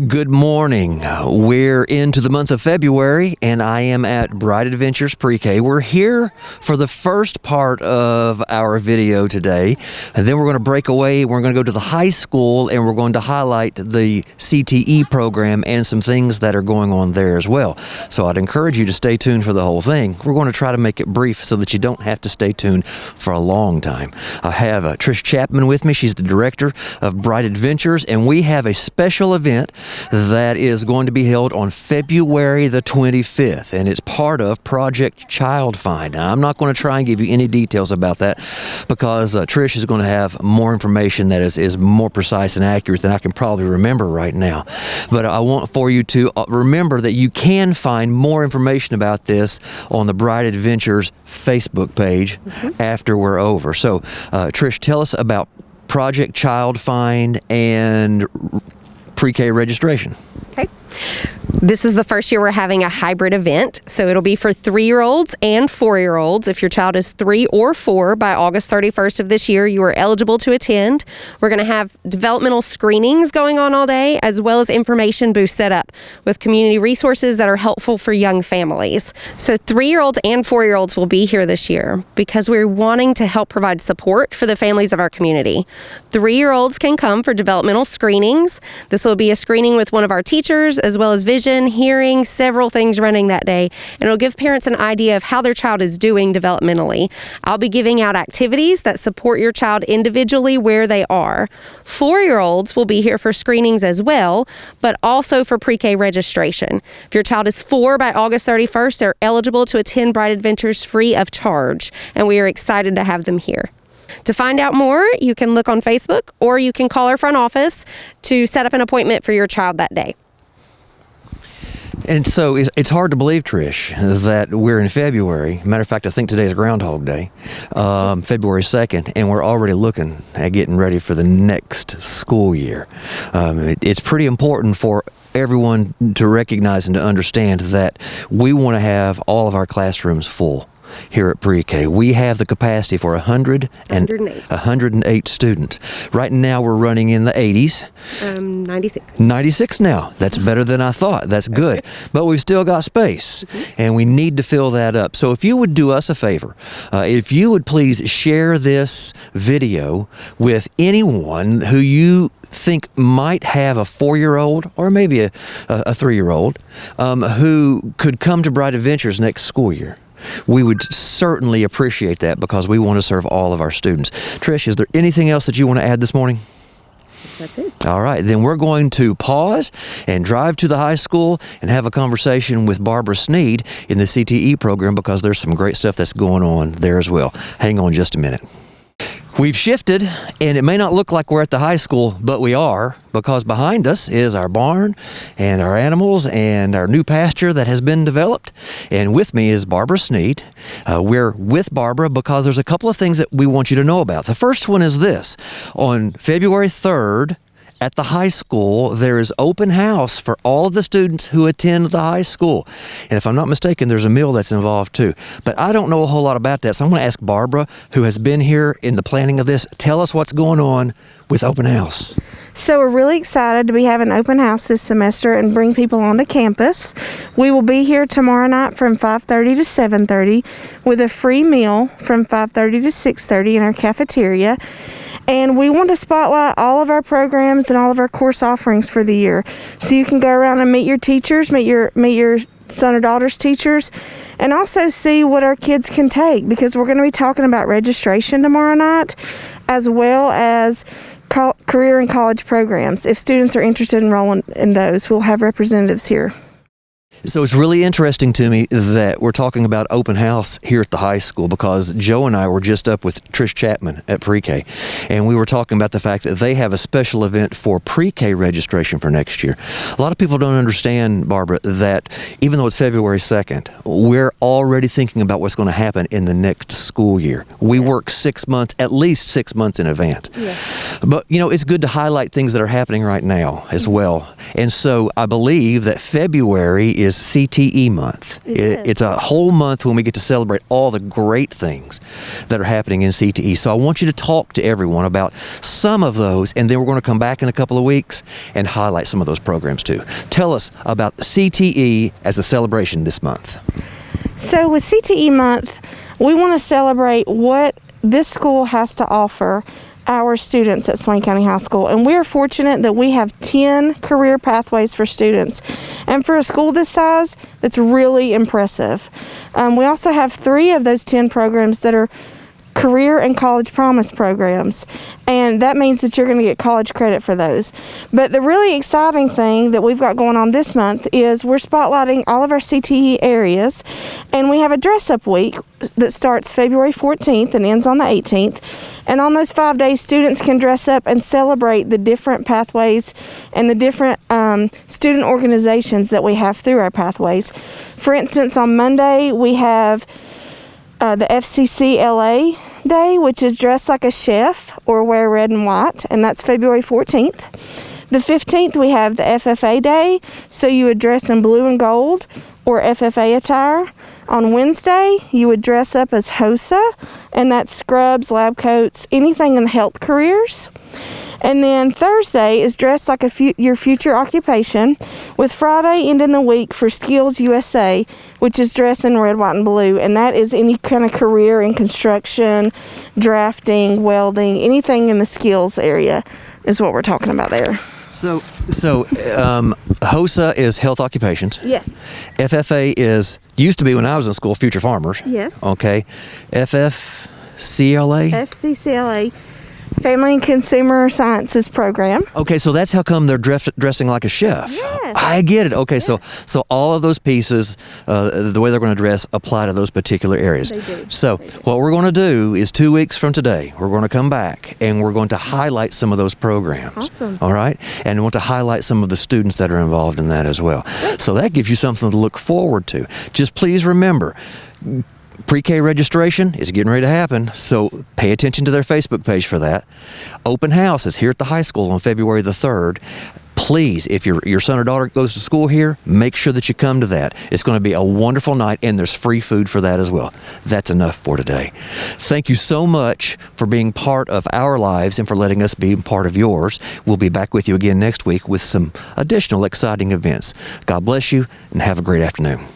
Good morning. We're into the month of February, and I am at Bright Adventures Pre-K. We're here for the first part of our video today, and then we're going to break away. We're going to go to the high school, and we're going to highlight the CTE program and some things that are going on there as well. So I'd encourage you to stay tuned for the whole thing. We're going to try to make it brief so that you don't have to stay tuned for a long time. I have Trish Chapman with me. She's the director of Bright Adventures, and we have a special event that is going to be held on February the 25th, and it's part of Project Child Find. Now, I'm not going to try and give you any details about that because Trish is going to have more information that is more precise and accurate than I can probably remember right now. But I want for you to remember that you can find more information about this on the Bright Adventures Facebook page after we're over. So, Trish, tell us about Project Child Find and Pre-K registration. Okay. This is the first year we're having a hybrid event, so it'll be for 3-year-olds and 4-year-olds. If your child is 3 or 4 by August 31st of this year, you are eligible to attend. We're going to have developmental screenings going on all day, as well as information booths set up with community resources that are helpful for young families. So 3-year-olds and 4-year-olds will be here this year because we're wanting to help provide support for the families of our community. 3-year-olds can come for developmental screenings. This will be a screening with one of our teachers, as well as vision, hearing, several things running that day, and it'll give parents an idea of how their child is doing developmentally. I'll be giving out activities that support your child individually where they are. 4-year-olds will be here for screenings as well, but also for pre-K registration. If your child is 4 by August 31st, they're eligible to attend Bright Adventures free of charge, and we are excited to have them here. To find out more, you can look on Facebook or you can call our front office to set up an appointment for your child that day. And so it's hard to believe, Trish, that we're in February. Matter of fact, I think today is Groundhog Day, February 2nd, and we're already looking at getting ready for the next school year. It's pretty important for everyone to recognize and to understand that we want to have all of our classrooms full here at Pre-K. We have the capacity for 108 students. Right now we're running in the 80s. 96. 96 now. That's better than I thought. That's good. But we've still got space, and we need to fill that up. So if you would do us a favor, if you would please share this video with anyone who you think might have a 4-year-old or maybe a 3-year-old who could come to Bright Adventures next school year. We would certainly appreciate that because we want to serve all of our students. Trish, is there anything else that you want to add this morning? That's it. All right, then we're going to pause and drive to the high school and have a conversation with Barbara Sneed in the CTE program because there's some great stuff that's going on there as well. Hang on just a minute. We've shifted, and it may not look like we're at the high school, but we are, because behind us is our barn and our animals and our new pasture that has been developed. And with me is Barbara Sneed. We're with Barbara because there's a couple of things that we want you to know about. The first one is this. On February 3rd, at the high school, there is open house for all of the students who attend the high school. And if I'm not mistaken, there's a meal that's involved too. But I don't know a whole lot about that, so I'm going to ask Barbara, who has been here in the planning of this, tell us what's going on with open house. So we're really excited to be having open house this semester and bring people onto campus. We will be here tomorrow night from 5:30 to 7:30 with a free meal from 5:30 to 6:30 in our cafeteria. And we want to spotlight all of our programs and all of our course offerings for the year. So you can go around and meet your teachers, meet your son or daughter's teachers, and also see what our kids can take, because we're going to be talking about registration tomorrow night, as well as career and college programs. If students are interested in enrolling in those, we'll have representatives here. So it's really interesting to me that we're talking about open house here at the high school, because Joe and I were just up with Trish Chapman at Pre-K, and we were talking about the fact that they have a special event for Pre-K registration for next year. A lot of people don't understand, Barbara, that even though it's February 2nd, we're already thinking about what's going to happen in the next school year. We work 6 months, at least 6 months in advance. Yeah. But, you know, it's good to highlight things that are happening right now as well. And so I believe that February is CTE month. It's a whole month when we get to celebrate all the great things that are happening in CTE. So I want you to talk to everyone about some of those, and then we're going to come back in a couple of weeks and highlight some of those programs too. Tell us about CTE as a celebration this month. So with CTE month, we want to celebrate what this school has to offer our students at Swain County High School, and we're fortunate that we have 10 career pathways for students, and for a school this size, that's really impressive. We also have 3 of those 10 programs that are career and college promise programs, and that means that you're going to get college credit for those. But the really exciting thing that we've got going on this month is we're spotlighting all of our CTE areas, and we have a dress-up week that starts February 14th and ends on the 18th. And on those 5 days, students can dress up and celebrate the different pathways and the different student organizations that we have through our pathways. For instance, on Monday, we have the FCCLA Day, which is dress like a chef or wear red and white, and that's February 14th. The 15th, we have the FFA Day, so you would dress in blue and gold or FFA attire. On Wednesday, you would dress up as HOSA, and that's scrubs, lab coats, anything in the health careers. And then Thursday is dressed like your future occupation, with Friday ending the week for Skills USA, which is dressed in red, white, and blue, and that is any kind of career in construction, drafting, welding, anything in the skills area is what we're talking about there. So HOSA is health occupations. Yes. FFA used to be when I was in school, future farmers. Yes. Okay. FFCLA? FCCLA, Family and Consumer Sciences Program. Okay, so that's how come they're dressing like a chef. Yes. I get it. Okay, Yes. so all of those pieces, the way they're going to dress, apply to those particular areas. They do. So what we're going to do is 2 weeks from today, we're going to come back and we're going to highlight some of those programs. Awesome. All right? And we want to highlight some of the students that are involved in that as well. So that gives you something to look forward to. Just please remember, pre-K registration is getting ready to happen, so pay attention to their Facebook page for that. Open house is here at the high school on February the 3rd. Please, if your son or daughter goes to school here, make sure that you come to that. It's going to be a wonderful night, and there's free food for that as well. That's enough for today. Thank you so much for being part of our lives and for letting us be part of yours. We'll be back with you again next week with some additional exciting events. God bless you, and have a great afternoon.